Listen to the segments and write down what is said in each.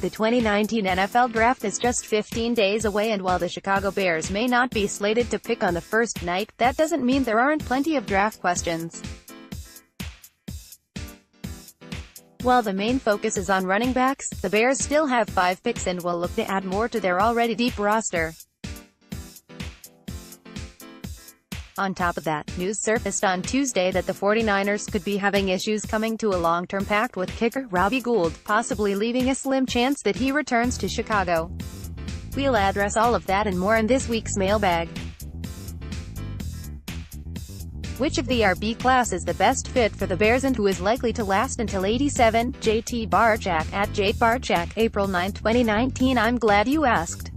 The 2019 NFL Draft is just 15 days away, and while the Chicago Bears may not be slated to pick on the first night, that doesn't mean there aren't plenty of draft questions. While the main focus is on running backs, the Bears still have 5 picks and will look to add more to their already deep roster. On top of that, news surfaced on Tuesday that the 49ers could be having issues coming to a long-term pact with kicker Robbie Gould, possibly leaving a slim chance that he returns to Chicago. We'll address all of that and more in this week's mailbag. Which of the RB class is the best fit for the Bears and who is likely to last until 87? JT Barchak at JTBarchak, April 9, 2019. I'm glad you asked.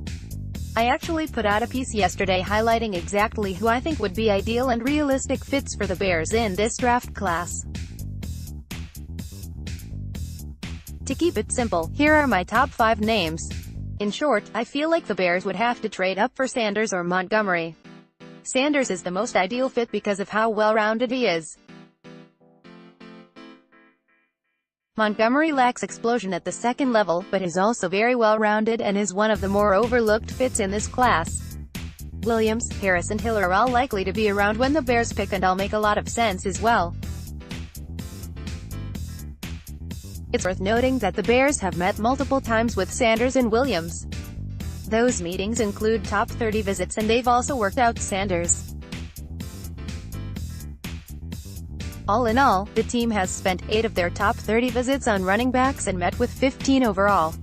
I actually put out a piece yesterday highlighting exactly who I think would be ideal and realistic fits for the Bears in this draft class. To keep it simple, here are my top 5 names. In short, I feel like the Bears would have to trade up for Sanders or Montgomery. Sanders is the most ideal fit because of how well-rounded he is. Montgomery lacks explosion at the second level, but is also very well-rounded and is one of the more overlooked fits in this class. Williams, Harris and Hill are all likely to be around when the Bears pick and all make a lot of sense as well. It's worth noting that the Bears have met multiple times with Sanders and Williams. Those meetings include top 30 visits, and they've also worked out Sanders. All in all, the team has spent 8 of their top 30 visits on running backs and met with 15 overall.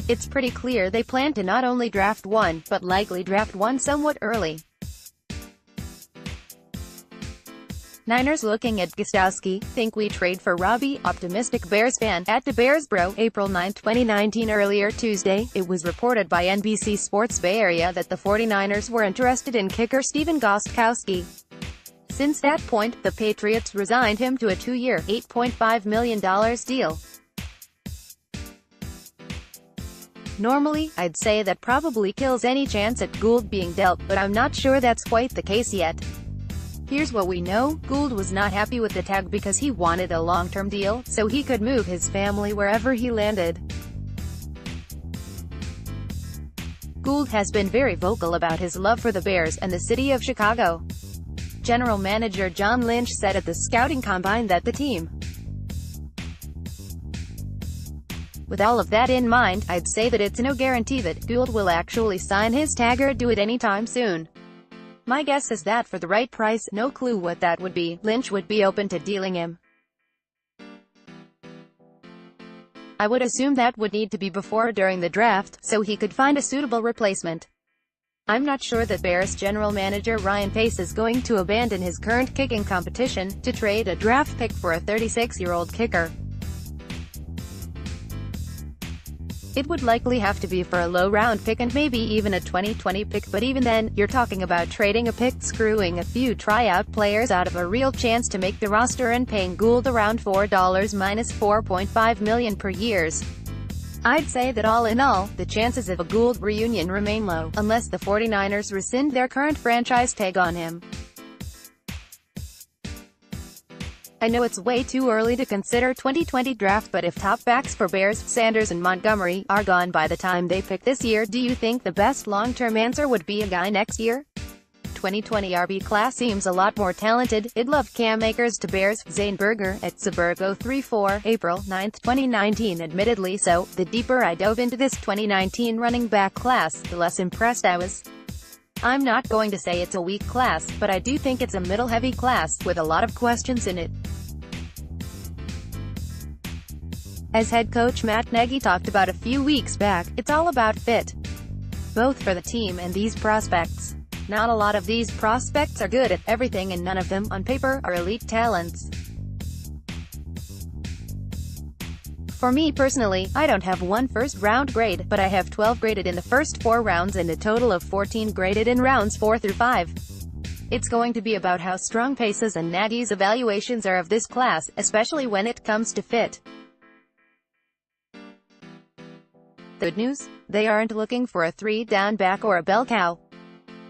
It's pretty clear they plan to not only draft one, but likely draft one somewhat early. Niners looking at Gostowski, think we trade for Robbie? Optimistic Bears fan at TheBearsBro, April 9, 2019. Earlier Tuesday, it was reported by NBC Sports Bay Area that the 49ers were interested in kicker Stephen Gostkowski. Since that point, the Patriots resigned him to a 2-year, $8.5 million deal. Normally, I'd say that probably kills any chance at Gould being dealt, but I'm not sure that's quite the case yet. Here's what we know: Gould was not happy with the tag because he wanted a long-term deal, so he could move his family wherever he landed. Gould has been very vocal about his love for the Bears and the city of Chicago. General Manager John Lynch said at the scouting combine that the team. With all of that in mind, I'd say that it's no guarantee that Gould will actually sign his tag or do it anytime soon. My guess is that for the right price, no clue what that would be, Lynch would be open to dealing him. I would assume that would need to be before or during the draft, so he could find a suitable replacement. I'm not sure that Bears general manager Ryan Pace is going to abandon his current kicking competition to trade a draft pick for a 36-year-old kicker. It would likely have to be for a low-round pick and maybe even a 2020 pick, but even then, you're talking about trading a pick, screwing a few tryout players out of a real chance to make the roster, and paying Gould around $4 minus $4.5 million per year. I'd say that all in all, the chances of a Gould reunion remain low, unless the 49ers rescind their current franchise tag on him. I know it's way too early to consider 2020 draft, but if top backs for Bears, Sanders and Montgomery, are gone by the time they pick this year, do you think the best long-term answer would be a guy next year? 2020 RB class seems a lot more talented. I'd love Cam Akers to Bears. Zane Berger at Zabergo34, April 9, 2019. Admittedly so, the deeper I dove into this 2019 running back class, the less impressed I was. I'm not going to say it's a weak class, but I do think it's a middle-heavy class, with a lot of questions in it. As head coach Matt Nagy talked about a few weeks back, it's all about fit. Both for the team and these prospects. Not a lot of these prospects are good at everything, and none of them, on paper, are elite talents. For me personally, I don't have one first-round grade, but I have 12 graded in the first 4 rounds and a total of 14 graded in rounds 4 through 5. It's going to be about how strong Pace's and Nagy's evaluations are of this class, especially when it comes to fit. Good news? They aren't looking for a 3-down back or a bell cow.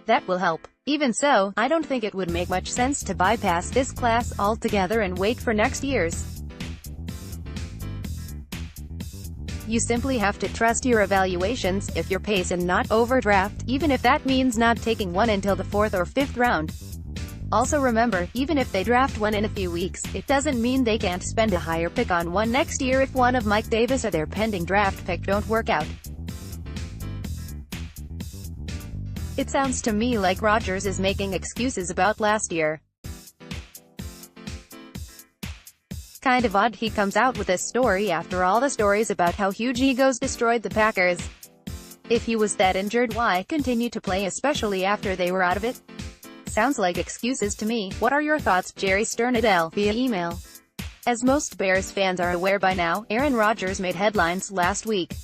That will help. Even so, I don't think it would make much sense to bypass this class altogether and wait for next year's. You simply have to trust your evaluations, if your pace and not overdraft, even if that means not taking one until the 4th or 5th round. Also remember, even if they draft one in a few weeks, it doesn't mean they can't spend a higher pick on one next year if one of Mike Davis or their pending draft pick don't work out. It sounds to me like Rodgers is making excuses about last year. Kind of odd he comes out with this story after all the stories about how huge egos destroyed the Packers. If he was that injured, why continue to play, especially after they were out of it? Sounds like excuses to me. What are your thoughts? Jerry Sternadell, via email. As most Bears fans are aware by now, Aaron Rodgers made headlines last week.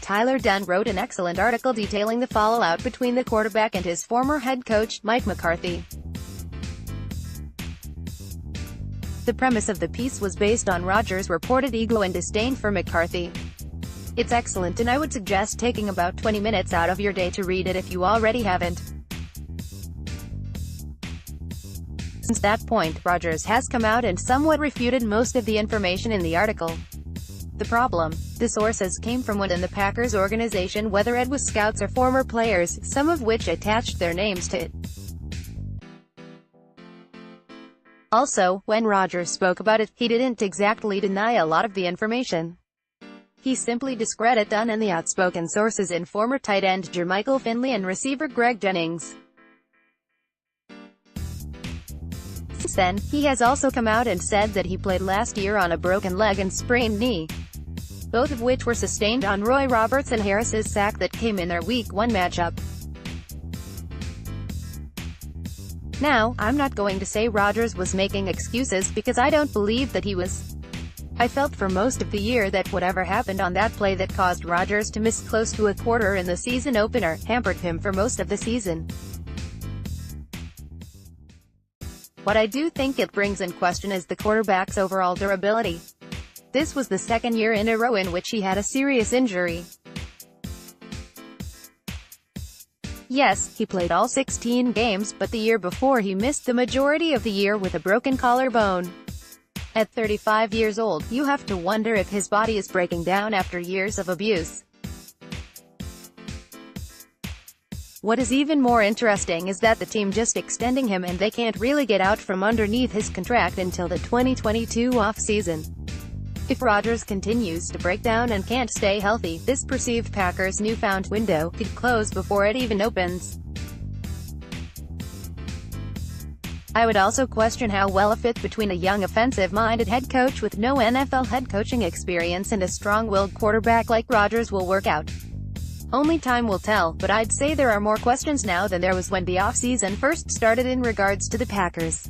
Tyler Dunn wrote an excellent article detailing the fallout between the quarterback and his former head coach, Mike McCarthy. The premise of the piece was based on Rodgers' reported ego and disdain for McCarthy. It's excellent, and I would suggest taking about 20 minutes out of your day to read it if you already haven't. Since that point, Rodgers has come out and somewhat refuted most of the information in the article. The problem? The sources came from within the Packers organization, whether it was scouts or former players, some of which attached their names to it. Also, when Rodgers spoke about it, he didn't exactly deny a lot of the information. He simply discredited Dunn and the outspoken sources in former tight end Jermichael Finley and receiver Greg Jennings. Since then, he has also come out and said that he played last year on a broken leg and sprained knee, both of which were sustained on Roy Roberts and Harris's sack that came in their Week 1 matchup. Now, I'm not going to say Rodgers was making excuses, because I don't believe that he was. I felt for most of the year that whatever happened on that play that caused Rodgers to miss close to a quarter in the season opener, hampered him for most of the season. What I do think it brings in question is the quarterback's overall durability. This was the second year in a row in which he had a serious injury. Yes, he played all 16 games, but the year before he missed the majority of the year with a broken collarbone. At 35 years old, you have to wonder if his body is breaking down after years of abuse. What is even more interesting is that the team just extending him, and they can't really get out from underneath his contract until the 2022 off-season. If Rodgers continues to break down and can't stay healthy, this perceived Packers' newfound window could close before it even opens. I would also question how well a fit between a young offensive-minded head coach with no NFL head coaching experience and a strong-willed quarterback like Rodgers will work out. Only time will tell, but I'd say there are more questions now than there was when the offseason first started in regards to the Packers.